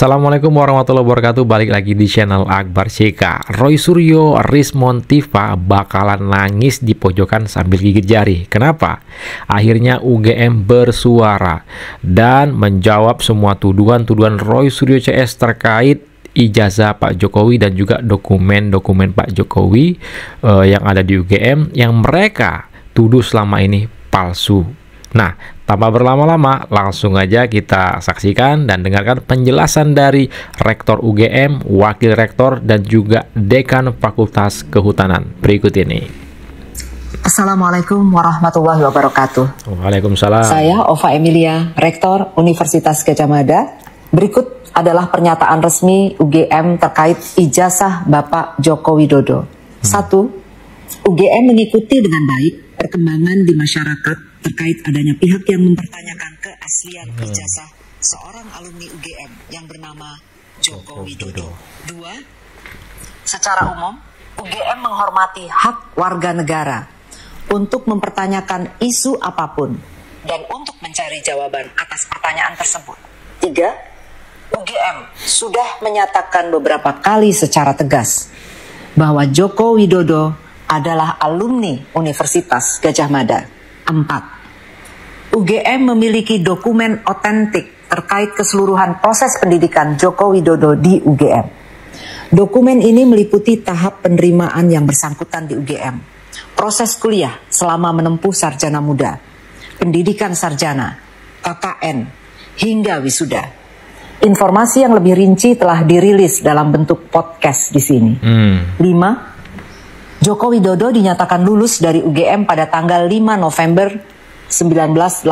Assalamualaikum warahmatullahi wabarakatuh. Balik lagi di channel Akbar CK. Roy Suryo, Rismon Tiva bakalan nangis di pojokan sambil gigit jari. Kenapa? Akhirnya UGM bersuara dan menjawab semua tuduhan-tuduhan Roy Suryo CS terkait ijazah Pak Jokowi dan juga dokumen-dokumen Pak Jokowi yang ada di UGM yang mereka tuduh selama ini palsu. Nah, tanpa berlama-lama, langsung aja kita saksikan dan dengarkan penjelasan dari Rektor UGM, Wakil Rektor, dan juga Dekan Fakultas Kehutanan berikut ini. Assalamualaikum warahmatullahi wabarakatuh. Waalaikumsalam. Saya Ova Emilia, Rektor Universitas Gadjah Mada. Berikut adalah pernyataan resmi UGM terkait ijazah Bapak Joko Widodo. 1. UGM mengikuti dengan baik perkembangan di masyarakat terkait adanya pihak yang mempertanyakan keaslian ijazah seorang alumni UGM yang bernama Joko Widodo. 2. Secara umum, UGM menghormati hak warga negara untuk mempertanyakan isu apapun dan untuk mencari jawaban atas pertanyaan tersebut. 3. UGM sudah menyatakan beberapa kali secara tegas bahwa Joko Widodo adalah alumni Universitas Gadjah Mada. 4. UGM memiliki dokumen otentik terkait keseluruhan proses pendidikan Joko Widodo di UGM. Dokumen ini meliputi tahap penerimaan yang bersangkutan di UGM, proses kuliah selama menempuh sarjana muda, pendidikan sarjana, KKN, hingga wisuda. Informasi yang lebih rinci telah dirilis dalam bentuk podcast di sini. 5. Joko Widodo dinyatakan lulus dari UGM pada tanggal 5 November 1985.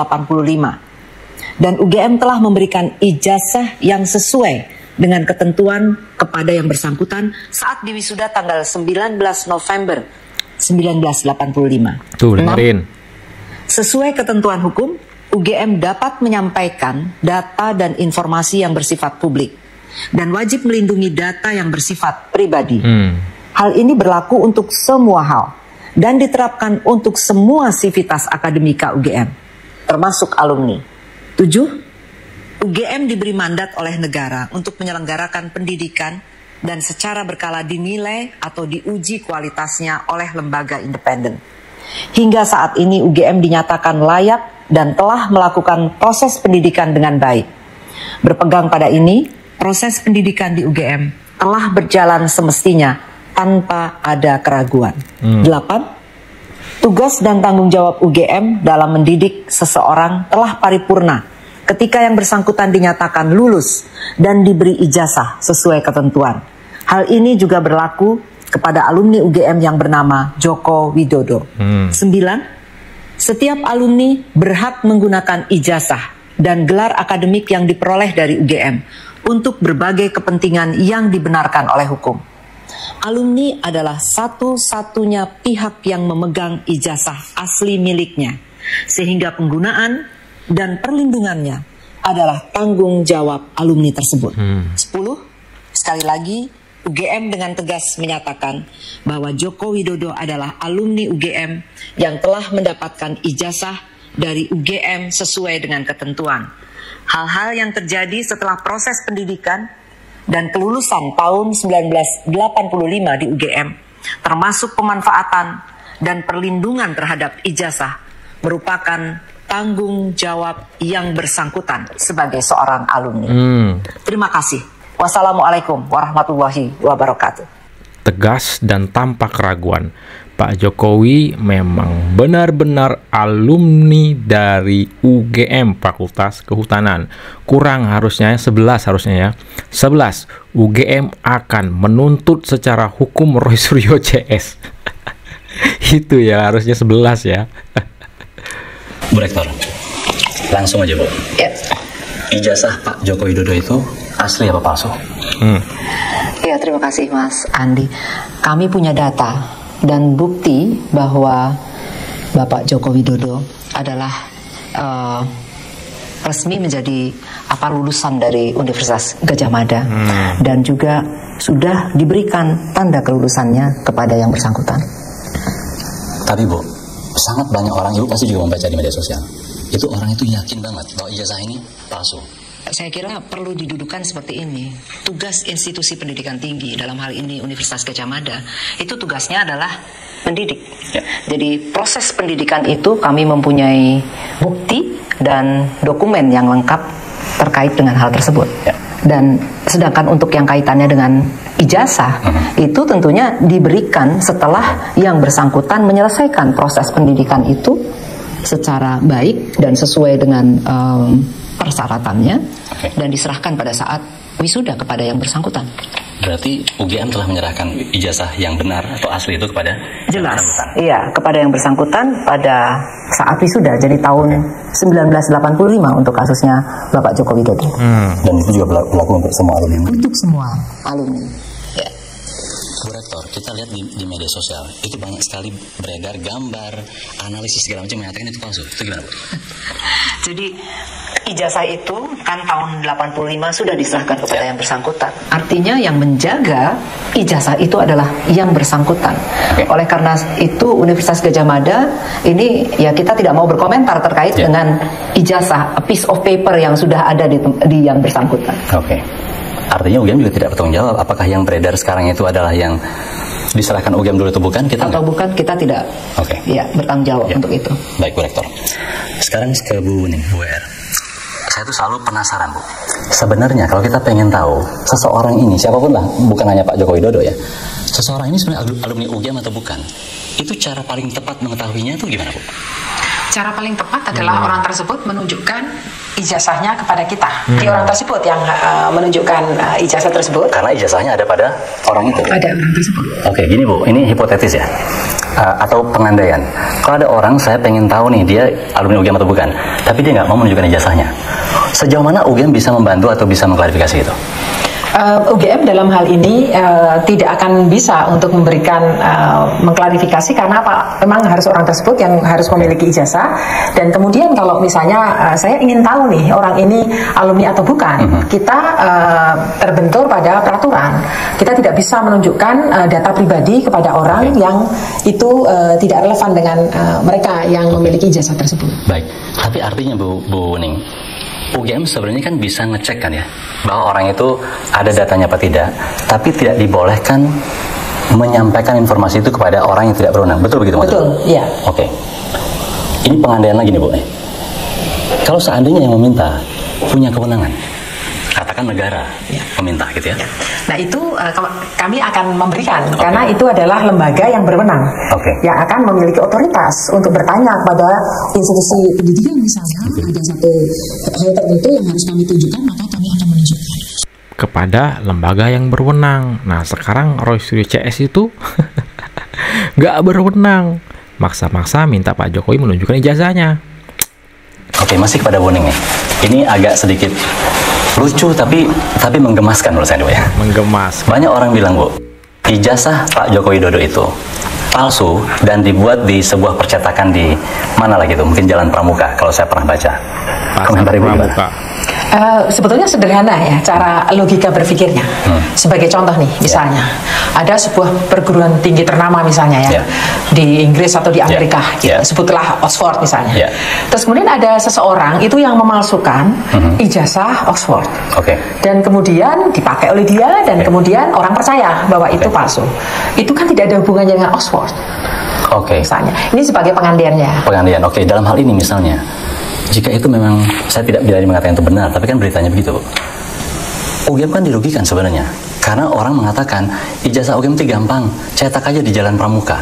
Dan UGM telah memberikan ijazah yang sesuai dengan ketentuan kepada yang bersangkutan saat diwisuda tanggal 19 November 1985. Tuh, dengerin. 6. Sesuai ketentuan hukum, UGM dapat menyampaikan data dan informasi yang bersifat publik dan wajib melindungi data yang bersifat pribadi. Hal ini berlaku untuk semua hal dan diterapkan untuk semua sivitas akademika UGM, termasuk alumni. 7. UGM diberi mandat oleh negara untuk menyelenggarakan pendidikan dan secara berkala dinilai atau diuji kualitasnya oleh lembaga independen. Hingga saat ini UGM dinyatakan layak dan telah melakukan proses pendidikan dengan baik. Berpegang pada ini, proses pendidikan di UGM telah berjalan semestinya tanpa ada keraguan. 8. Tugas dan tanggung jawab UGM dalam mendidik seseorang telah paripurna ketika yang bersangkutan dinyatakan lulus dan diberi ijazah sesuai ketentuan. Hal ini juga berlaku kepada alumni UGM yang bernama Joko Widodo. 9. Setiap alumni berhak menggunakan ijazah dan gelar akademik yang diperoleh dari UGM untuk berbagai kepentingan yang dibenarkan oleh hukum. Alumni adalah satu-satunya pihak yang memegang ijazah asli miliknya, sehingga penggunaan dan perlindungannya adalah tanggung jawab alumni tersebut. 10. Sekali lagi, UGM dengan tegas menyatakan bahwa Joko Widodo adalah alumni UGM yang telah mendapatkan ijazah dari UGM sesuai dengan ketentuan. Hal-hal yang terjadi setelah proses pendidikan dan kelulusan tahun 1985 di UGM, termasuk pemanfaatan dan perlindungan terhadap ijazah, merupakan tanggung jawab yang bersangkutan sebagai seorang alumni. Terima kasih. Wassalamualaikum warahmatullahi wabarakatuh. Tegas dan tanpa keraguan, Pak Jokowi memang benar-benar alumni dari UGM Fakultas Kehutanan. Kurang harusnya 11 harusnya ya. 11. UGM akan menuntut secara hukum Roy Suryo CS. Itu ya harusnya 11 ya. Bu Rektor, langsung aja Bu. Ya. Ijazah Pak Joko Widodo itu asli apa palsu? Ya, terima kasih Mas Andi. Kami punya data dan bukti bahwa Bapak Joko Widodo adalah resmi menjadi lulusan dari Universitas Gadjah Mada dan juga sudah diberikan tanda kelulusannya kepada yang bersangkutan. Tapi Bu, sangat banyak orang, Ibu pasti juga membaca di media sosial, itu orang itu yakin banget bahwa ijazah ini palsu. Saya kira perlu didudukan seperti ini. Tugas institusi pendidikan tinggi, dalam hal ini Universitas Gadjah Mada, itu tugasnya adalah mendidik. Ya. Jadi proses pendidikan itu kami mempunyai bukti dan dokumen yang lengkap terkait dengan hal tersebut. Ya. Dan sedangkan untuk yang kaitannya dengan ijazah, itu tentunya diberikan setelah yang bersangkutan menyelesaikan proses pendidikan itu secara baik dan sesuai dengan persyaratannya, dan diserahkan pada saat wisuda kepada yang bersangkutan. Berarti UGM telah menyerahkan ijazah yang benar atau asli itu kepada jelas, iya, kepada yang bersangkutan pada saat wisuda. Jadi tahun 1985 untuk kasusnya Bapak Joko Widodo. Dan itu juga berlaku untuk semua alumni. Untuk semua alumni. Ya. Bu Rektor, kita lihat di media sosial itu banyak sekali beredar gambar, analisis segala macam mengatakan itu palsu. Itu gimana, Bu? Jadi ijazah itu kan tahun 85 sudah diserahkan kepada yang bersangkutan. Artinya yang menjaga ijazah itu adalah yang bersangkutan. Oleh karena itu Universitas Gadjah Mada ini ya kita tidak mau berkomentar terkait dengan ijazah, a piece of paper yang sudah ada di yang bersangkutan. Artinya UGM juga tidak bertanggung jawab apakah yang beredar sekarang itu adalah yang diserahkan UGM dulu atau bukan? Kita atau bukan, kita tidak ya, bertanggung jawab untuk itu. Baik, Bu Rektor. Sekarang ke Bu R. Saya tuh selalu penasaran, Bu. Sebenarnya kalau kita pengen tahu seseorang ini, siapapun lah, bukan hanya Pak Joko Widodo ya, seseorang ini sebenarnya alumni UGM atau bukan, itu cara paling tepat mengetahuinya itu gimana, Bu? Cara paling tepat adalah orang tersebut menunjukkan ijazahnya kepada kita. Di orang tersebut yang menunjukkan ijazah tersebut. Karena ijazahnya ada pada orang itu. Ada orang tersebut. Oke, gini Bu, ini hipotetis ya, atau pengandaian. Kalau ada orang saya pengen tahu nih dia alumni UGM atau bukan, tapi dia nggak mau menunjukkan ijazahnya. Sejauh mana UGM bisa membantu atau bisa mengklarifikasi itu? UGM dalam hal ini tidak akan bisa untuk memberikan mengklarifikasi karena apa? Memang harus orang tersebut yang harus memiliki ijazah, dan kemudian kalau misalnya saya ingin tahu nih orang ini alumni atau bukan, kita terbentur pada peraturan. Kita tidak bisa menunjukkan data pribadi kepada orang yang itu tidak relevan dengan mereka yang memiliki ijazah tersebut. Baik, tapi artinya Bu Ning, UGM sebenarnya kan bisa ngecek kan ya bahwa orang itu ada datanya apa tidak, tapi tidak dibolehkan menyampaikan informasi itu kepada orang yang tidak berwenang. Betul begitu maksudnya? Betul, iya. Oke. Ini pengandaian lagi nih Bu. Kalau seandainya yang meminta punya kewenangan, katakan negara meminta gitu ya. Nah itu kami akan memberikan karena itu adalah lembaga yang berwenang, yang akan memiliki otoritas untuk bertanya kepada institusi pendidikan misalnya ada satu hal tertentu yang harus kami tunjukkan, maka kami akan menunjukkan kepada lembaga yang berwenang. Nah sekarang Roy Suryo CS itu nggak berwenang, maksa-maksa minta Pak Jokowi menunjukkan ijazahnya. Oke, masih kepada Bu Ning nih. Ini agak sedikit lucu tapi menggemaskan menurut saya, Bu ya. Menggemas. Banyak orang bilang, Bu, ijazah Pak Joko Widodo itu palsu dan dibuat di sebuah percetakan di mana lagi tuh? Mungkin Jalan Pramuka kalau saya pernah baca. Komentar Ibu gimana? Sebetulnya sederhana ya cara logika berpikirnya. Sebagai contoh nih, misalnya ada sebuah perguruan tinggi ternama misalnya ya di Inggris atau di Amerika, sebutlah Oxford misalnya. Terus kemudian ada seseorang itu yang memalsukan ijazah Oxford, dan kemudian dipakai oleh dia dan kemudian orang percaya bahwa itu palsu. Itu kan tidak ada hubungannya dengan Oxford. Misalnya, ini sebagai pengandaiannya. Pengandaian, dalam hal ini misalnya, jika itu memang, saya tidak berani mengatakan itu benar, tapi kan beritanya begitu, Bu. UGM kan dirugikan sebenarnya, karena orang mengatakan ijazah UGM itu gampang, cetak aja di Jalan Pramuka.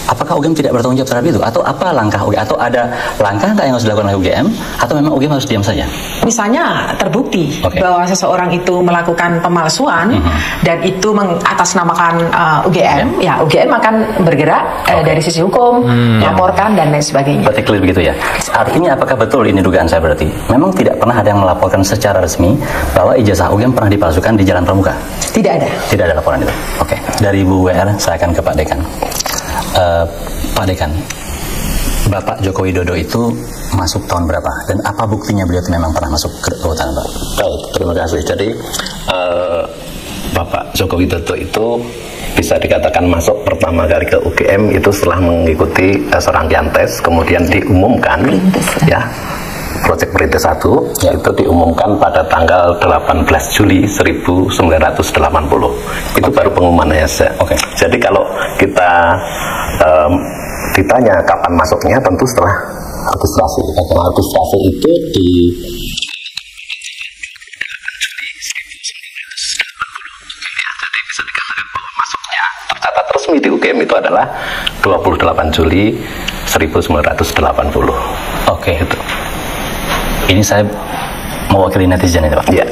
Apakah UGM tidak bertanggung jawab terhadap itu? Atau apa langkah UGM? Atau ada langkah nggak yang harus dilakukan oleh UGM? Atau memang UGM harus diam saja? Misalnya terbukti bahwa seseorang itu melakukan pemalsuan dan itu mengatasnamakan UGM, ya UGM akan bergerak dari sisi hukum, melaporkan dan lain sebagainya. Berarti clear begitu ya? Artinya apakah betul ini dugaan saya berarti? Memang tidak pernah ada yang melaporkan secara resmi bahwa ijazah UGM pernah dipalsukan di Jalan Pramuka? Tidak ada. Tidak ada laporan itu? Dari Bu WR, saya akan ke Pak Dekan. Pak Dekan, Bapak Joko Widodo itu masuk tahun berapa? Dan apa buktinya beliau itu memang pernah masuk ke kehutanan, Pak? Baik, terima kasih. Jadi Bapak Joko Widodo itu bisa dikatakan masuk pertama kali ke UGM itu setelah mengikuti serangkaian tes, kemudian diumumkan ya Proyek Perintis 1 itu diumumkan pada tanggal 18 Juli 1980. Itu baru pengumumannya saja. Jadi kalau kita ditanya kapan masuknya, tentu setelah registrasi. Registrasi itu di jadi bisa dikatakan bahwa masuknya tercatat resmi di UGM itu adalah 28 Juli 1980. Itu. Ini saya mewakili netizen itu Pak. Ya.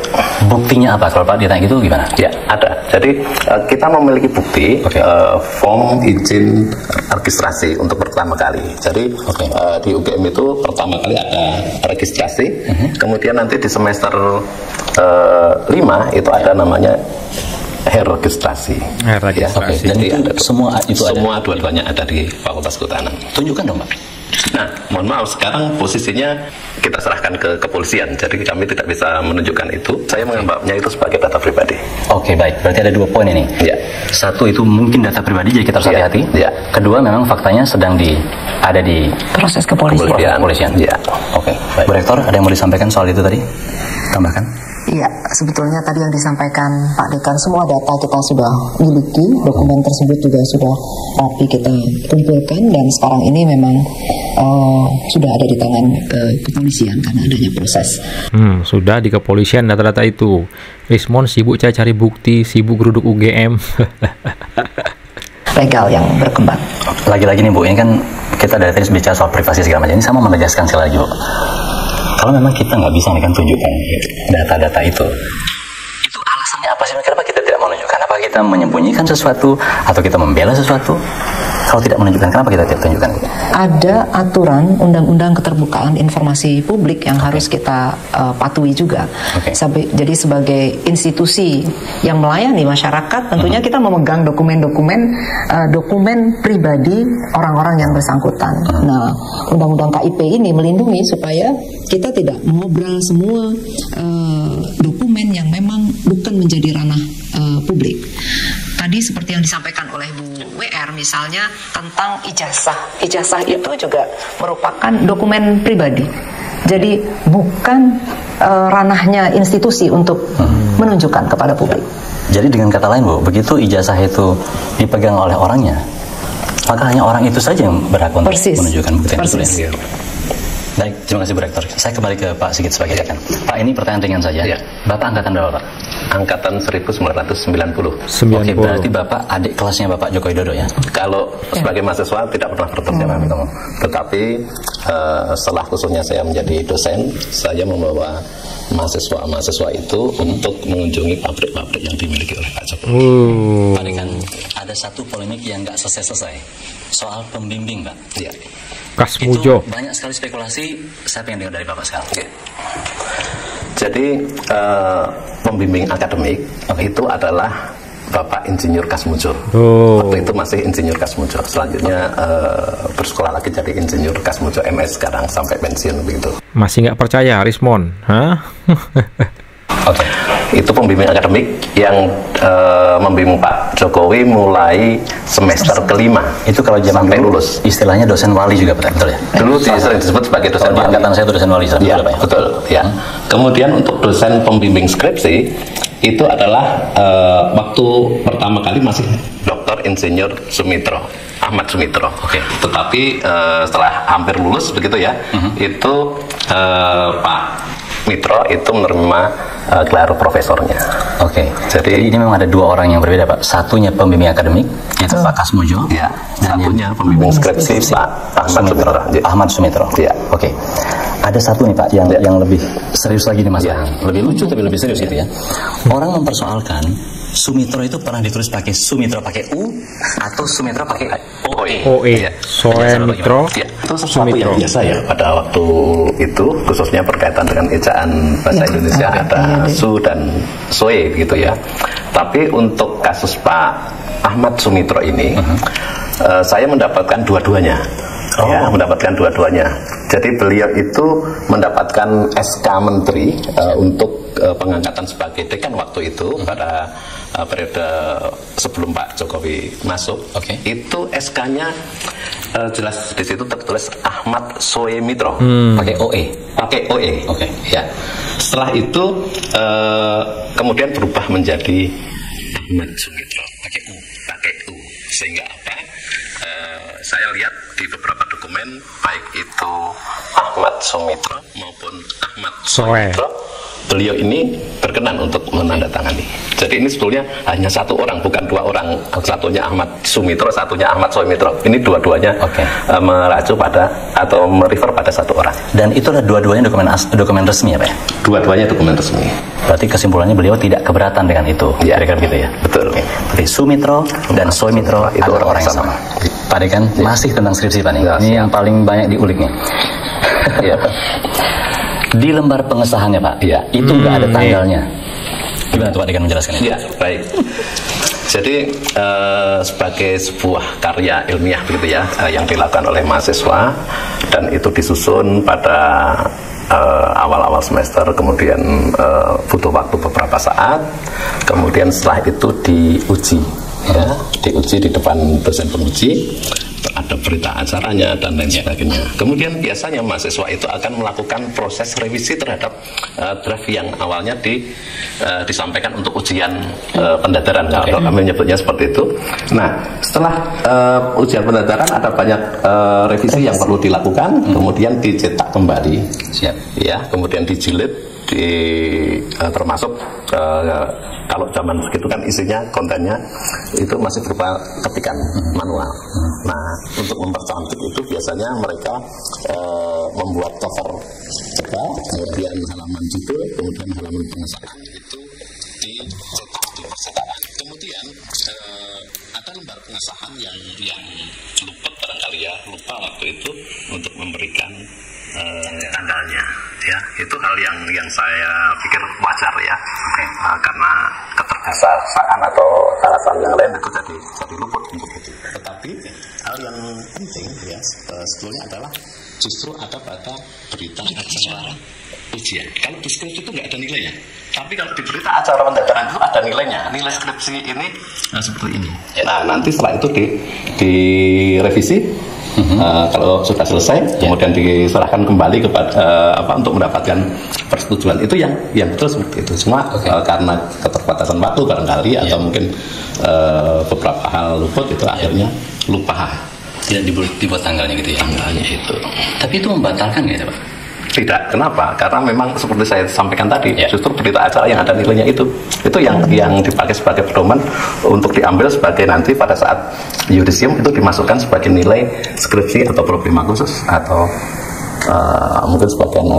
Buktinya apa kalau Pak ditanya gitu gimana? Ya, ada. Jadi kita memiliki bukti form izin registrasi untuk pertama kali. Jadi di UGM itu pertama kali ada registrasi, kemudian nanti di semester 5 itu ada namanya registrasi. Dan itu semua itu semua dua-duanya ada di Fakultas Kehutanan. Tunjukkan dong Pak. Nah, mohon maaf, sekarang posisinya kita serahkan ke kepolisian, jadi kami tidak bisa menunjukkan itu. Saya menganggapnya itu sebagai data pribadi. Baik. Berarti ada 2 poin ini. Ya. Satu, itu mungkin data pribadi, jadi kita harus hati-hati. Ya. Kedua, memang faktanya sedang ada di proses kepolisian. Ya. Baik. Bu Rektor, ada yang mau disampaikan soal itu tadi? Tambahkan. Iya, sebetulnya tadi yang disampaikan Pak Dekan, semua data kita sudah miliki, dokumen tersebut juga sudah rapi kita kumpulkan, dan sekarang ini memang sudah ada di tangan kepolisian karena adanya proses. Sudah di kepolisian data-data itu. Rismon sibuk cari bukti, sibuk geruduk UGM. Legal yang berkembang. Lagi-lagi nih Bu, ini kan kita dari tadi bicara soal privasi segala macam. Ini sama menegaskan sekali lagi Bu, kalau memang kita nggak bisa nih kan tunjukkan data-data itu alasannya apa sih? Kenapa kita tidak menunjukkan? Apa kita menyembunyikan sesuatu atau kita membela sesuatu? Kalau tidak menunjukkan, kenapa kita tidak tunjukkan? Ada aturan Undang-Undang Keterbukaan Informasi Publik yang harus kita patuhi juga. Jadi sebagai institusi yang melayani masyarakat, tentunya kita memegang dokumen pribadi orang-orang yang bersangkutan. Nah, Undang-Undang KIP ini melindungi supaya kita tidak mengobrol semua dokumen yang memang bukan menjadi ranah publik. Tadi seperti yang disampaikan oleh Bu WR misalnya tentang ijazah. Ijazah itu juga merupakan dokumen pribadi. Jadi bukan ranahnya institusi untuk menunjukkan kepada publik. Jadi dengan kata lain Bu, begitu ijazah itu dipegang oleh orangnya, maka hanya orang itu saja yang berhak untuk menunjukkan bukti itu. Baik, terima kasih Bu Rektor. Saya kembali ke Pak Sigit sebagai rekan. Pak, ini pertanyaan ringan saja. Bapak angkatan berapa Pak? Angkatan 1990. Berarti Bapak adik kelasnya Bapak Joko Widodo ya? Kalau sebagai mahasiswa tidak pernah bertemu, tetapi setelah khususnya saya menjadi dosen, saya membawa mahasiswa itu untuk mengunjungi pabrik-pabrik yang dimiliki oleh Pak Jokowi. Pak Dekan, ada satu polemik yang nggak selesai soal pembimbing Pak. Iya. Kasmujo. Itu banyak sekali spekulasi. Saya pengen dengar dari Bapak sekarang. Jadi pembimbing akademik itu adalah Bapak Insinyur Kasmujo. Waktu itu masih Insinyur Kasmujo. Selanjutnya bersekolah lagi jadi Insinyur Kasmujo MS sekarang sampai pensiun begitu. Masih nggak percaya Rismon? Itu pembimbing akademik yang membimbing Pak Jokowi mulai semester kelima. Itu kalau zaman sampai lulus. Istilahnya dosen wali juga betul ya? Dulu sering disebut sebagai dosen wali. Angkatan saya itu dosen wali. Ya, betul. Ya. Kemudian untuk dosen pembimbing skripsi itu adalah waktu pertama kali masih Dr. Insinyur Sumitro, Ahmad Sumitro. Tetapi setelah hampir lulus begitu ya, itu Pak Mitro itu menerima gelar profesornya. Jadi ini memang ada 2 orang yang berbeda Pak. Satunya pembimbing akademik, yaitu Pak Kasmujo. Ya. Satunya pembimbing skripsi Pak Ahmad Sumitro. Ya. Ada satu nih Pak yang lebih serius lagi nih Mas. Lebih lucu tapi lebih serius gitu ya. Orang mempersoalkan Sumitro itu pernah ditulis pakai Sumitro pakai U atau Sumitro pakai OE. Sumitro. Itu sesuatu yang biasa ya pada waktu itu, khususnya berkaitan dengan ejaan bahasa Indonesia ada Su dan Soe gitu ya. Tapi untuk kasus Pak Ahmad Sumitro ini, saya mendapatkan dua-duanya. Mendapatkan dua-duanya. Jadi beliau itu mendapatkan SK Menteri untuk pengangkatan sebagai dekan waktu itu pada periode sebelum Pak Jokowi masuk. Itu SK-nya jelas di situ tertulis Ahmad Soemitro, pakai OE. Ya. Setelah itu kemudian berubah menjadi Ahmad Sumitro, pakai U. Sehingga apa? Saya lihat di beberapa dokumen, baik itu Ahmad Sumitro maupun Ahmad Soemitro, beliau ini berkenan untuk menandatangani. Jadi ini sebetulnya hanya satu orang, bukan dua orang. Satunya Ahmad Sumitro, satunya Ahmad Soemitro. Ini dua-duanya meracu pada atau merefer pada satu orang. Dan itu adalah dua-duanya dokumen resmi ya Pak? Dua-duanya dokumen resmi. Berarti kesimpulannya beliau tidak keberatan dengan itu. Ya, kira-kira gitu ya. Betul. Jadi Sumitro dan Soemitro itu orang-orang yang sama. Pak Dekan, masih tentang skripsi Pak nih. Ini yang paling banyak diulik nih. Iya. Di lembar pengesahannya Pak, itu nggak ada tanggalnya. Gimana tuh Pak Dekan menjelaskan itu? Ya, baik. Jadi sebagai sebuah karya ilmiah begitu ya, yang dilakukan oleh mahasiswa dan itu disusun pada awal-awal semester, kemudian butuh waktu beberapa saat, kemudian setelah itu diuji. Ya, diuji di depan dosen penguji, ada berita acaranya dan lain sebagainya. Kemudian biasanya mahasiswa itu akan melakukan proses revisi terhadap draft yang awalnya disampaikan untuk ujian pendadaran, kalau kami menyebutnya seperti itu. Nah, setelah ujian pendadaran ada banyak revisi yang perlu dilakukan, kemudian dicetak kembali, ya, kemudian dijilid, termasuk kalau zaman begitu kan isinya, kontennya itu masih berupa ketikan manual. Nah, untuk mempercantik itu biasanya mereka membuat cover tebal, kemudian halaman judul, kemudian halaman pengesahan itu dicetak di percetakan. Kemudian ada lembar pengesahan yang luput barangkali ya, lupa waktu itu untuk memberikan tanggalnya. Ya, itu hal yang saya pikir wajar ya, karena keterbatasan atau alasan yang lain itu jadi luput untuk itu. Tetapi hal yang penting ya sebetulnya adalah justru ada pada berita acara ujian. Kalau di skripsi itu nggak ada nilainya, tapi kalau di berita acara pendadaran itu ada nilainya. Nilai skripsi ini seperti ini. Nah, nanti setelah itu direvisi. Kalau sudah selesai, kemudian diserahkan kembali kepada untuk mendapatkan persetujuan. Itu yang betul seperti itu. Cuma karena keterbatasan waktu barangkali atau mungkin beberapa hal luput itu akhirnya lupa. Tidak dibuat tanggalnya gitu ya. Tanggalnya itu. Tapi itu membatalkan nggak ya Pak? Tidak. Kenapa? Karena memang seperti saya sampaikan tadi, justru berita acara yang ada nilainya itu yang dipakai sebagai pedoman untuk diambil sebagai nanti pada saat yudisium itu dimasukkan sebagai nilai skripsi atau problema khusus atau mungkin sebagian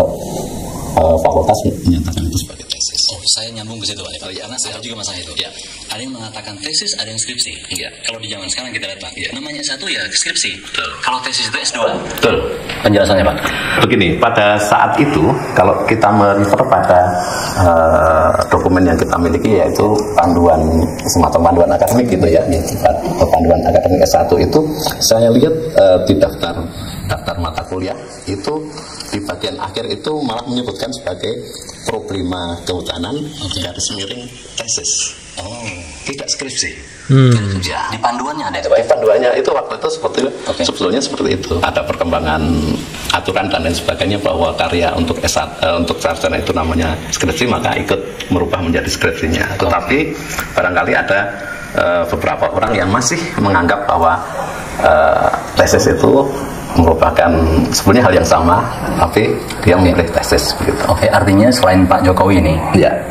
fakultas menyatakan itu sebagai tesis. Saya nyambung ke situ Pak. Karena saya juga masalah itu. Ada yang mengatakan tesis, ada yang skripsi. Kalau di zaman sekarang kita lihat Pak, namanya S1 ya skripsi. Betul. Kalau tesis itu S2. Betul. Penjelasannya Pak. Begini, pada saat itu kalau kita merefer pada dokumen yang kita miliki yaitu panduan, semacam panduan akademik gitu ya, panduan akademik S1 itu saya lihat di daftar mata kuliah itu di bagian akhir itu malah menyebutkan sebagai problema kehutanan garis miring tesis. Tidak skripsi. Ya, di panduannya ada itu Pak. Di panduannya itu waktu itu sebetulnya seperti itu. Ada perkembangan aturan dan lain sebagainya bahwa karya untuk untuk sarjana itu namanya skripsi, maka ikut merubah menjadi skripsinya. Tetapi barangkali ada beberapa orang yang masih menganggap bahwa tesis itu merupakan sebenarnya hal yang sama, tapi dia memilih tesis begitu. Artinya selain Pak Jokowi ini,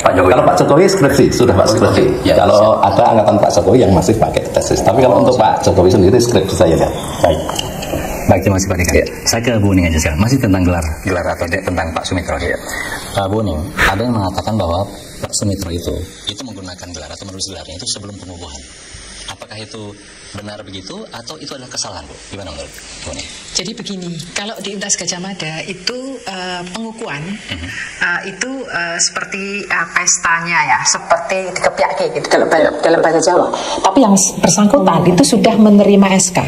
Pak Jokowi. Kalau Pak Jokowi skripsi sudah Pak skripsi. Kalau ada angkatan Pak Jokowi yang masih pakai tesis, tapi kalau untuk Pak Jokowi sendiri skripsi saya ya. Baik, terima kasih Pak Dekan. Saya ke Bu Ning aja sekarang. Masih tentang gelar atau tentang Pak Sumitro. Pak Bu Ning, ada yang mengatakan bahwa Pak Sumitro itu menggunakan gelar atau menulis gelarnya itu sebelum pengukuhan. Apakah itu benar begitu atau itu adalah kesalahan Bu? Gimana menurut Bu Ning? Jadi begini, kalau di Universitas Gadjah Mada itu pengukuhan itu seperti pestanya ya, seperti dikepiake gitu dalam bahasa Jawa. Tapi yang bersangkutan itu sudah menerima SK.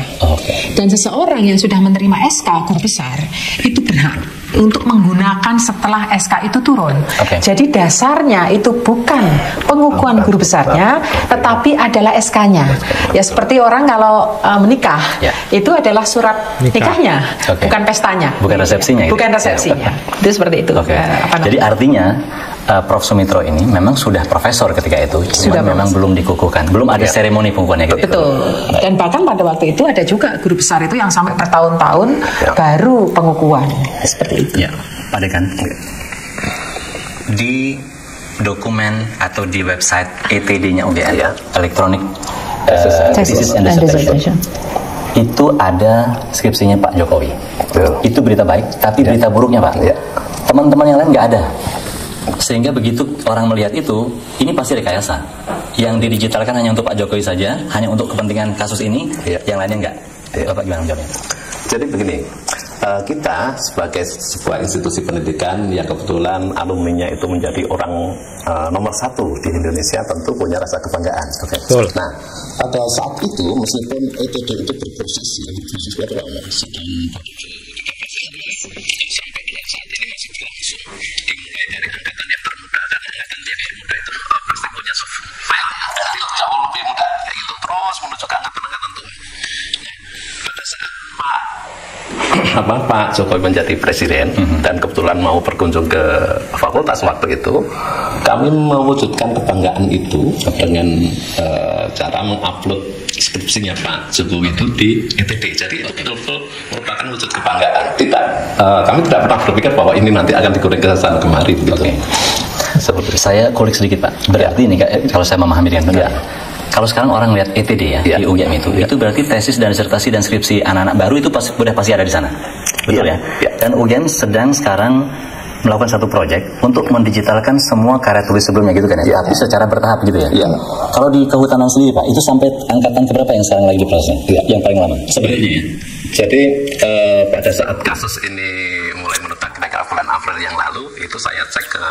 Dan seseorang yang sudah menerima SK guru besar itu berhak untuk menggunakan setelah SK itu turun. Jadi dasarnya itu bukan pengukuhan guru besarnya, tetapi adalah SK-nya. Ya seperti orang kalau menikah, itu adalah surat nikahnya, bukan pestanya. Bukan resepsinya. Bukan resepsinya. Itu seperti itu. Jadi artinya Prof. Sumitro ini memang sudah profesor ketika itu, cuma memang belum dikukuhkan, belum ada seremoni pengukuhannya gitu. Betul. Dan bahkan pada waktu itu ada juga guru besar itu yang sampai bertahun-tahun baru pengukuhan seperti itu. Ya, Pak Dekan, di dokumen atau di website ETD-nya UGM, Electronic Thesis and Dissertation, itu ada skripsinya Pak Jokowi. Itu berita baik, tapi berita buruknya Pak, teman-teman yang lain nggak ada. Sehingga begitu orang melihat itu, ini pasti rekayasa. Yang didigitalkan hanya untuk Pak Jokowi saja, hanya untuk kepentingan kasus ini, yang lainnya enggak. Bapak gimana menjawabnya? Jadi begini, kita sebagai sebuah institusi pendidikan yang kebetulan alumninya itu menjadi orang nomor 1 di Indonesia, tentu punya rasa kebanggaan. Nah, pada saat itu meskipun ETD itu berposisi adalah jauh lebih mudah kayak gitu, terus menuju ke angkatan-angkatan tua. Pada saat Pak Jokowi menjadi presiden dan kebetulan mau berkunjung ke fakultas waktu itu, kami mewujudkan kebanggaan itu dengan cara mengupload skripsinya Pak Jokowi itu di ETD. Jadi itu betul-betul merupakan wujud kebanggaan. Kami tidak pernah berpikir bahwa ini nanti akan digoreng ke sana kemari begitu. Seperti saya kulik sedikit Pak. Berarti ini kalau saya memahami dengan benar. Kalau sekarang orang lihat ETD di UGM itu berarti tesis dan disertasi dan skripsi anak-anak baru itu udah pasti ada di sana. Betul ya? Dan UGM sedang sekarang melakukan satu proyek untuk mendigitalkan semua karya tulis sebelumnya gitu kan ya? Tapi secara bertahap gitu ya? Kalau di kehutanan sendiri Pak, itu sampai angkatan keberapa yang sekarang lagi diprosesnya? Yang paling lama? Sebenarnya. Jadi pada saat kasus ini mulai meledak bulan April yang lalu, itu saya cek ke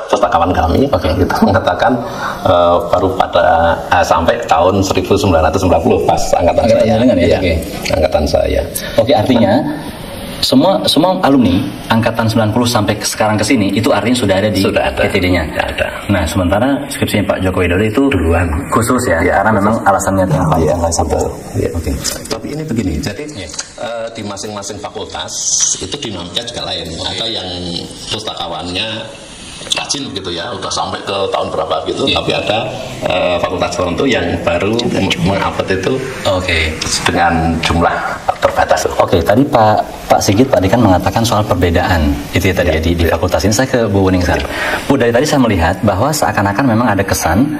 pustakawan kami, kita mengatakan baru pada sampai tahun 1990 pas angkatan saya. Angkatan saya. Artinya semua alumni angkatan 90 sampai sekarang ke sini itu artinya sudah ada di ETD-nya. Nah, sementara skripsinya Pak Joko Widodo itu duluan khusus karena memang alasannya yang panjang Tapi ini begini, jadi di masing-masing fakultas itu dinamika juga lain. Ada yang pustakawannya rajin gitu ya, udah sampai ke tahun berapa gitu, tapi ada fakultas tertentu yang baru mengupload itu dengan jumlah terbatas. Tadi Pak Sigit, Pak Dekan mengatakan soal perbedaan itu ya tadi di fakultas ini. Saya ke Bu Wuning sekarang. Bu, dari tadi saya melihat bahwa seakan-akan memang ada kesan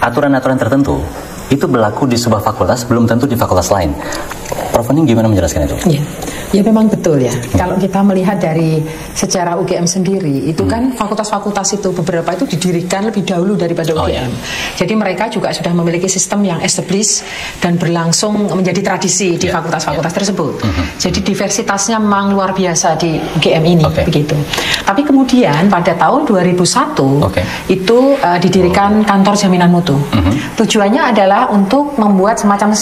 aturan-aturan tertentu itu berlaku di sebuah fakultas, belum tentu di fakultas lain. Prof. Wuning gimana menjelaskan itu? Ya memang betul ya. Kalau kita melihat dari sejarah UGM sendiri, itu kan fakultas-fakultas itu beberapa itu didirikan lebih dahulu daripada UGM. Jadi mereka juga sudah memiliki sistem yang established dan berlangsung menjadi tradisi di fakultas-fakultas tersebut. Jadi diversitasnya memang luar biasa di UGM ini, begitu. Tapi kemudian pada tahun 2001 itu didirikan kantor jaminan mutu. Tujuannya adalah untuk membuat semacam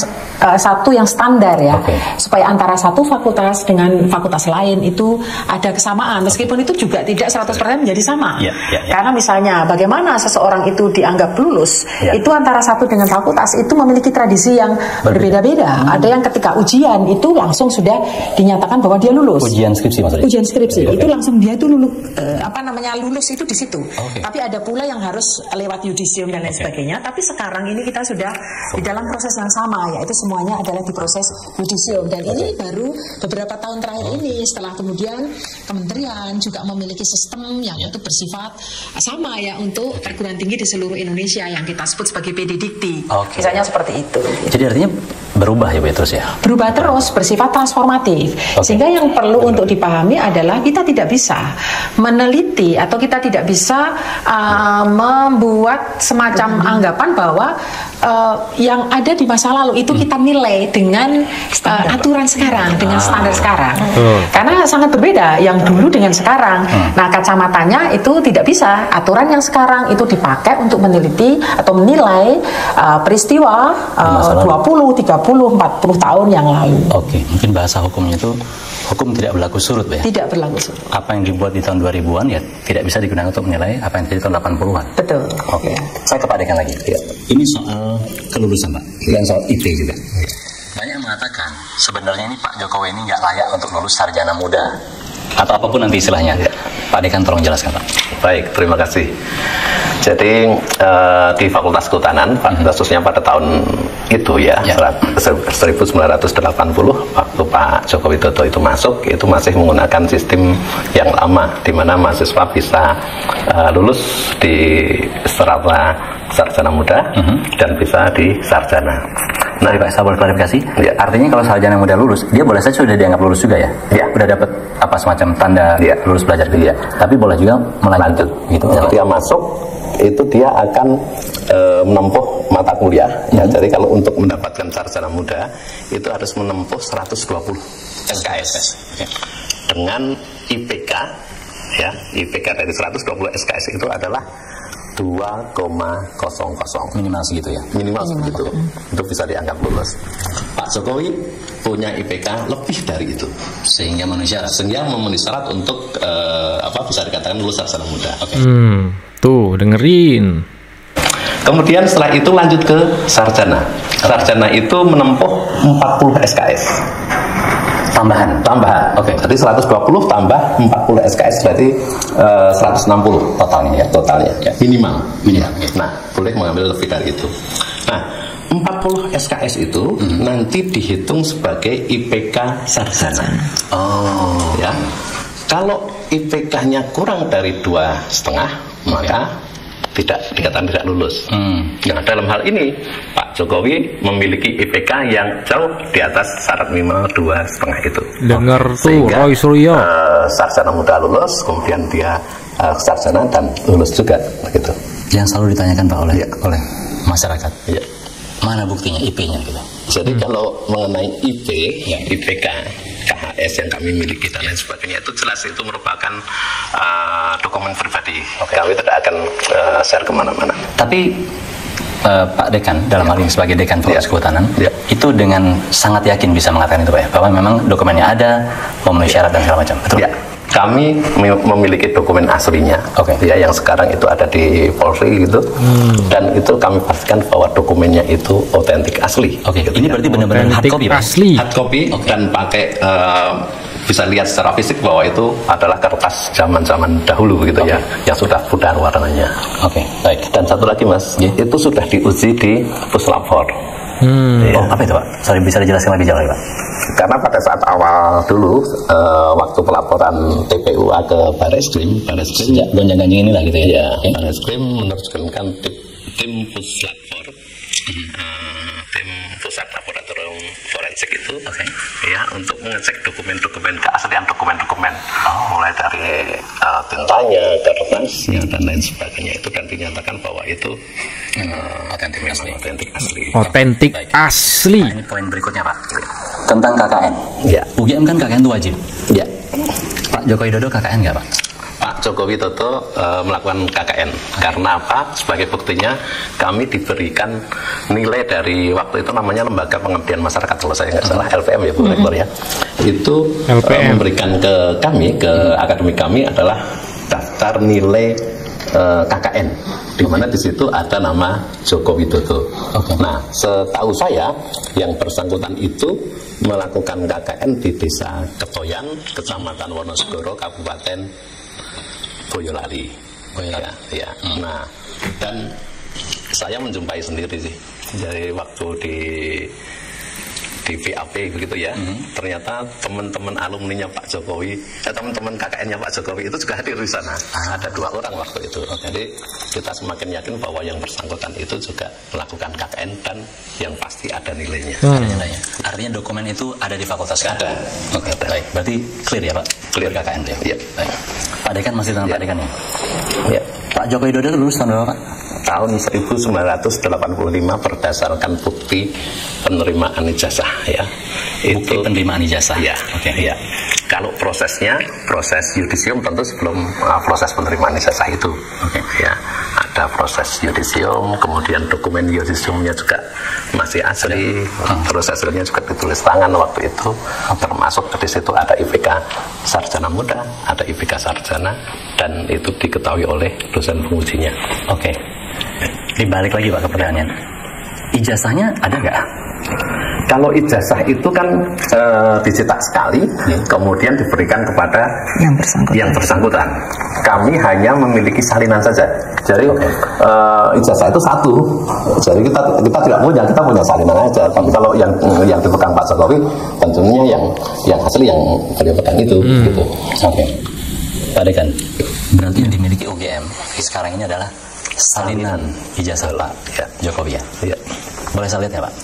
satu yang standar ya, supaya antara satu fakultas dengan fakultas lain itu ada kesamaan, meskipun itu juga tidak 100% menjadi sama. Karena misalnya bagaimana seseorang itu dianggap lulus, itu antara satu dengan fakultas itu memiliki tradisi yang berbeda-beda. Ada yang ketika ujian itu langsung sudah dinyatakan bahwa dia lulus. Ujian skripsi maksudnya? Ujian skripsi itu langsung dia itu lulus, lulus itu di situ. Tapi ada pula yang harus lewat yudisium dan lain sebagainya. Tapi sekarang ini kita sudah di dalam proses yang sama, yaitu semuanya adalah di proses yudisium. Dan ini baru beberapa tahun terakhir ini, setelah kemudian kementerian juga memiliki sistem yang itu bersifat sama ya untuk perguruan tinggi di seluruh Indonesia yang kita sebut sebagai PD Dikti. Misalnya seperti itu. Jadi artinya berubah ya Bu terus ya? Berubah terus, bersifat transformatif. Sehingga yang perlu untuk dipahami adalah kita tidak bisa meneliti atau kita tidak bisa membuat semacam anggapan bahwa yang ada di masa lalu itu kita nilai dengan aturan sekarang, dengan standar sekarang. Karena sangat berbeda yang dulu dengan sekarang. Nah, kacamatanya itu tidak bisa. Aturan yang sekarang itu dipakai untuk meneliti atau menilai peristiwa 20, 30, 40 tahun yang lalu. Oke, mungkin bahasa hukumnya itu hukum tidak berlaku surut ya? Tidak berlaku surut. Apa yang dibuat di tahun 2000-an ya tidak bisa digunakan untuk menilai apa yang terjadi tahun 80-an. Betul. Oke. Saya ke Pak Dekan lagi. Ya. Ini soal kelulusan Pak, dan soal IP juga. Banyak yang mengatakan sebenarnya ini Pak Jokowi ini nggak layak untuk lulus sarjana muda atau apapun nanti istilahnya. Pak Dekan tolong jelaskan Pak. Baik, terima kasih. Jadi di Fakultas Kehutanan, khususnya pada tahun itu ya, 1980 waktu Pak Joko Widodo itu masuk, itu masih menggunakan sistem yang lama, di mana mahasiswa bisa lulus di strata sarjana muda dan bisa di sarjana. Nah, Pak, saya boleh klarifikasi? Ya. Artinya kalau sarjana muda lulus, dia boleh saja sudah dianggap lulus juga ya? Ya. Udah dapat apa semacam tanda lulus belajar gitu ya? Tapi boleh juga melanjut gitu. Dia masuk, itu dia akan menempuh mata kuliah. Ya, jadi kalau untuk mendapatkan sarjana muda, itu harus menempuh 120 SKS. Dengan IPK, ya, IPK dari 120 SKS itu adalah 2,00 minimal segitu ya, minimal segitu untuk bisa dianggap lulus. Pak Jokowi punya IPK lebih dari itu sehingga memenuhi syarat untuk bisa dikatakan lulus sarjana muda. Tuh dengerin. Kemudian setelah itu lanjut ke sarjana. Sarjana itu menempuh 40 SKS. Tambahan. Oke. Jadi 120 tambah 40 SKS berarti 160 totalnya ya. Minimal. Nah, boleh mengambil lebih dari itu. Nah, 40 SKS itu nanti dihitung sebagai IPK sarjana. Ya. Kalau IPK-nya kurang dari 2,5, maka dikatakan tidak lulus. Nah, dalam hal ini Pak Jokowi memiliki IPK yang jauh di atas syarat minimal 2,5 itu. Dengar tuh, Roy Suryo. Sarjana muda lulus, kemudian dia sarjana dan lulus juga, begitu. Yang selalu ditanyakan Pak oleh masyarakat. Ya. Mana buktinya IP-nya gitu? Jadi kalau mengenai IP, IPK, KHS yang kami miliki dan lain sebagainya, itu jelas itu merupakan dokumen pribadi. Kami tidak akan share kemana-mana. Tapi Pak Dekan, dalam hal ini sebagai Dekan Fakultas Kehutanan, itu dengan sangat yakin bisa mengatakan itu Pak ya, bahwa memang dokumennya ada, memenuhi syarat dan segala macam, betul? Ya. Kami memiliki dokumen aslinya, ya, yang sekarang itu ada di Polri gitu, dan itu kami pastikan bahwa dokumennya itu otentik asli. Gitu. Ini berarti benar-benar hard copy, asli. Hard copy dan pakai bisa lihat secara fisik bahwa itu adalah kertas zaman-zaman dahulu gitu ya, yang sudah pudar warnanya. Baik. Dan satu lagi Mas, itu sudah diuji di Puslapfor. Apa itu Pak? Sorry, bisa dijelaskan lebih jauh ya Pak? Karena pada saat awal dulu waktu pelaporan TPUA ke Bareskrim gonjang-ganjing inilah gitu ya. Bareskrim menerjunkan tim Puslapfor, tim pusat laboratorium forensik itu, ya, untuk mengecek dokumen-dokumen, keaslian dokumen-dokumen, mulai dari tintanya, kertasnya dan lain sebagainya itu, dan dinyatakan bahwa itu otentik asli. Nah, ini poin berikutnya Pak, tentang KKN. Ya. UGM kan KKN itu wajib. Ya. Pak Joko Widodo KKN nggak Pak? Pak Joko Widodo melakukan KKN. Karena apa? Sebagai buktinya kami diberikan nilai dari waktu itu namanya Lembaga Pengabdian Masyarakat, kalau saya nggak salah, LPM ya Bu Rektor ya. Itu memberikan ke kami, ke akademi kami adalah daftar nilai KKN, di mana di situ ada nama Joko Widodo. Nah, setahu saya yang bersangkutan itu melakukan KKN di Desa Ketoyan, Kecamatan Wonosegoro, Kabupaten Boyolali. Ya. Nah, dan saya menjumpai sendiri sih. Jadi waktu di di VAP begitu ya. Ternyata teman-teman alumninya Pak Jokowi, teman-teman KKN-nya Pak Jokowi itu juga hadir di sana. Ada 2 orang waktu itu. Jadi kita semakin yakin bahwa yang bersangkutan itu juga melakukan KKN dan yang pasti ada nilainya. Ada nilainya. Artinya dokumen itu ada di fakultas kan? Ada. Oke, baik. Berarti clear ya Pak? Clear KKN ya? Iya. Baik. Pak Dekan masih dengan Pak Dekan ya? Iya. Pak Joko Widodo lulus tahun berapa Pak? Tahun 1985 berdasarkan bukti penerimaan ijazah ya. Bukti penerimaan ijazah. Ya. Oke. Ya. Kalau prosesnya, proses yudisium tentu sebelum proses penerimaan ijazah itu. Oke. Ya. Ada proses yudisium, kemudian dokumen yudisiumnya juga masih asli, terus hasilnya juga ditulis tangan waktu itu, termasuk di situ ada IPK sarjana muda, ada IPK sarjana, dan itu diketahui oleh dosen pengujinya. Oke. Dibalik lagi Pak ke pertanyaan. Ijazahnya ada nggak? Kalau ijazah itu kan dicetak sekali, kemudian diberikan kepada yang bersangkutan. Kami hanya memiliki salinan saja. Jadi ijazah itu satu. Jadi kita tidak punya, kita punya salinan aja. Tapi kalau yang dipegang Pak Jokowi, tentunya yang asli yang beliau pegang itu. Gitu. Oke. Pak Dekan, berarti yang dimiliki UGM sekarang ini adalah salinan ijazah Pak Jokowi ya? Iya. Boleh saya lihat ya Pak?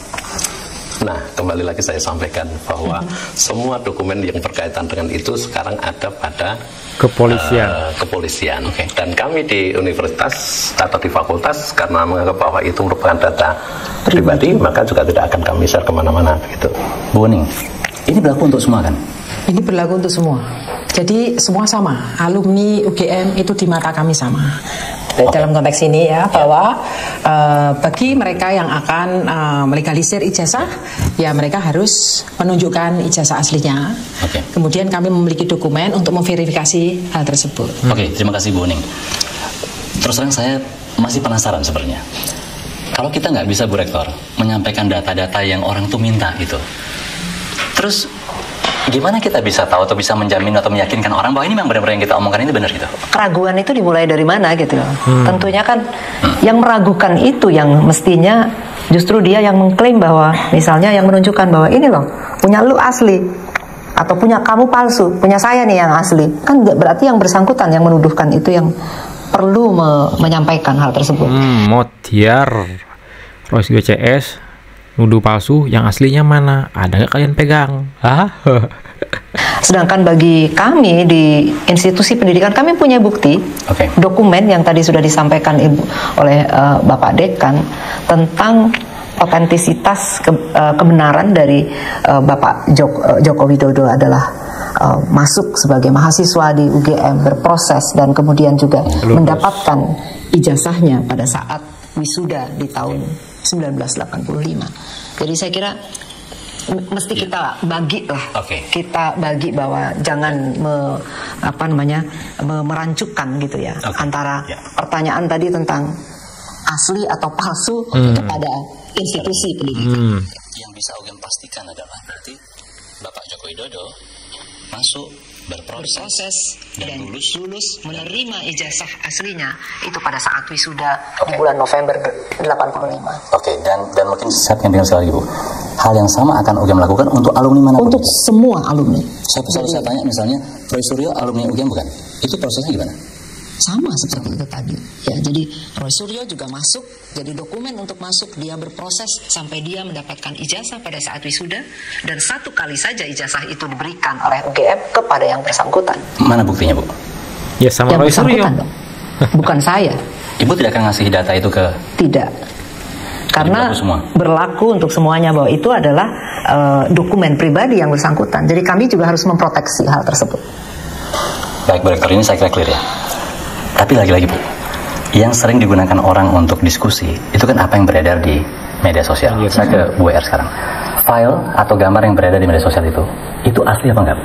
Nah, kembali lagi saya sampaikan bahwa semua dokumen yang berkaitan dengan itu sekarang ada pada kepolisian. Okay. Dan kami di universitas atau di fakultas karena menganggap bahwa itu merupakan data pribadi, maka juga tidak akan kami share kemana-mana gitu. Bu Wening, ini berlaku untuk semua kan? Ini berlaku untuk semua. Jadi semua sama. Alumni UGM itu di mata kami sama. Dalam konteks ini ya, bahwa bagi mereka yang akan melegalisir ijazah, ya mereka harus menunjukkan ijazah aslinya. Kemudian kami memiliki dokumen untuk memverifikasi hal tersebut. Oke, terima kasih Bu Wening. Terus terang saya masih penasaran sebenarnya. Kalau kita nggak bisa Bu Rektor menyampaikan data-data yang orang tuh minta gitu, terus gimana kita bisa tahu atau bisa menjamin atau meyakinkan orang bahwa ini memang benar-benar yang kita omongkan ini benar gitu? Keraguan itu dimulai dari mana gitu loh. Tentunya kan yang meragukan itu yang mestinya justru dia yang mengklaim bahwa misalnya yang menunjukkan bahwa ini loh punya lu asli atau punya kamu palsu, punya saya nih yang asli. Kan berarti yang bersangkutan yang menuduhkan itu yang perlu menyampaikan hal tersebut. Motiar Royce GCS nuduh palsu, yang aslinya mana? Ada nggak kalian pegang? Sedangkan bagi kami di institusi pendidikan, kami punya bukti, dokumen yang tadi sudah disampaikan oleh Bapak Dekan tentang otentisitas kebenaran dari Bapak Joko Widodo adalah masuk sebagai mahasiswa di UGM, berproses dan kemudian juga mendapatkan ijazahnya pada saat wisuda di tahun 1985. Jadi saya kira mesti kita bagi lah, kita bagi bahwa jangan merancukan gitu ya antara pertanyaan tadi tentang asli atau palsu kepada institusi pendidikan. Yang bisa UGM pastikan adalah berarti Bapak Joko Widodo masuk berproses dan lulus menerima ijazah aslinya itu pada saat wisuda di bulan November 85. Dan mungkin saya ingin dengar sekali lagi Bu, hal yang sama akan UGM lakukan untuk alumni mana? Untuk semua alumni. Saya tanya misalnya Roy Suryo alumni UGM bukan? Itu prosesnya gimana? Sama seperti itu tadi ya, jadi Roy Suryo juga masuk, jadi dokumen untuk masuk dia berproses sampai dia mendapatkan ijazah pada saat wisuda, dan satu kali saja ijazah itu diberikan oleh UGM kepada yang bersangkutan. Mana buktinya Bu? Ya sama Roy Suryo, bukan saya. Ibu tidak akan ngasih data itu ke? Tidak, karena berlaku untuk semuanya bahwa itu adalah dokumen pribadi yang bersangkutan, jadi kami juga harus memproteksi hal tersebut. Baik Bu Rektor, ini saya kira clear ya. Tapi lagi-lagi Bu, yang sering digunakan orang untuk diskusi itu kan apa yang beredar di media sosial. Saya ke Bu WR sekarang. File atau gambar yang beredar di media sosial itu asli apa enggak?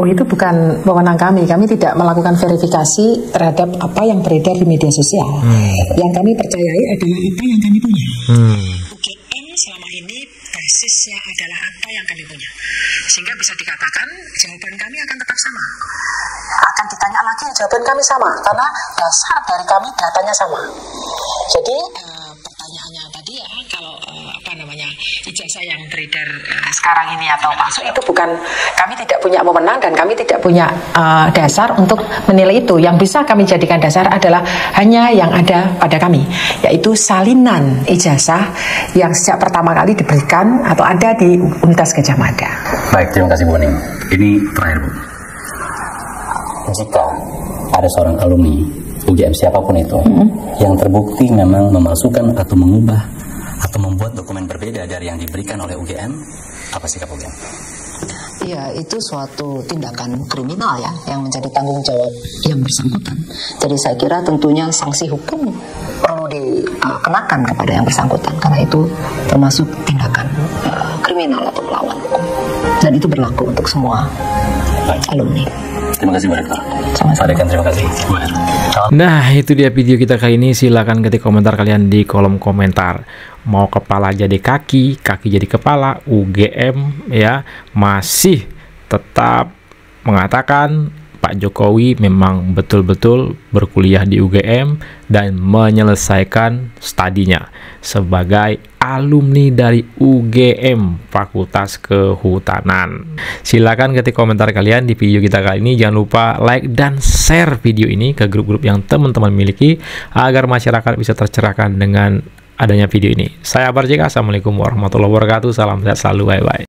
Oh, itu bukan wewenang kami. Kami tidak melakukan verifikasi terhadap apa yang beredar di media sosial. Yang kami percayai adalah apa yang kami punya. UGM selama ini basisnya adalah apa yang kami punya. Sehingga bisa dikatakan jawaban kami akan tetap sama. Akan ditanya lagi, jawaban kami sama karena dasar dari kami datanya sama. Jadi pertanyaannya tadi ya, kalau ijazah yang beredar sekarang ini atau palsu, itu bukan, kami tidak punya wewenang dan kami tidak punya dasar untuk menilai itu. Yang bisa kami jadikan dasar adalah hanya yang ada pada kami, yaitu salinan ijazah yang sejak pertama kali diberikan atau ada di Universitas Gadjah Mada. Baik, terima kasih Bu Ning. Ini terakhir Bu. Jika ada seorang alumni UGM siapapun itu yang terbukti memang memasukkan atau mengubah atau membuat dokumen berbeda dari yang diberikan oleh UGM, apa sikap UGM? Ya, itu suatu tindakan kriminal ya, yang menjadi tanggung jawab yang bersangkutan. Jadi saya kira tentunya sanksi hukum perlu dikenakan kepada yang bersangkutan, karena itu termasuk tindakan kriminal atau melawan hukum. Dan itu berlaku untuk semua alumni. Terima kasih Bu Rektor. Sama-sama. Terima kasih. Nah, itu dia video kita kali ini. Silahkan ketik komentar kalian di kolom komentar. Mau kepala jadi kaki, kaki jadi kepala, UGM ya masih tetap mengatakan Pak Jokowi memang betul-betul berkuliah di UGM dan menyelesaikan studinya sebagai alumni dari UGM Fakultas Kehutanan. Silakan ketik komentar kalian di video kita kali ini. Jangan lupa like dan share video ini ke grup-grup yang teman-teman miliki agar masyarakat bisa tercerahkan dengan adanya video ini. Saya Akbar JK. Assalamualaikum warahmatullahi wabarakatuh. Salam sehat selalu. Bye-bye.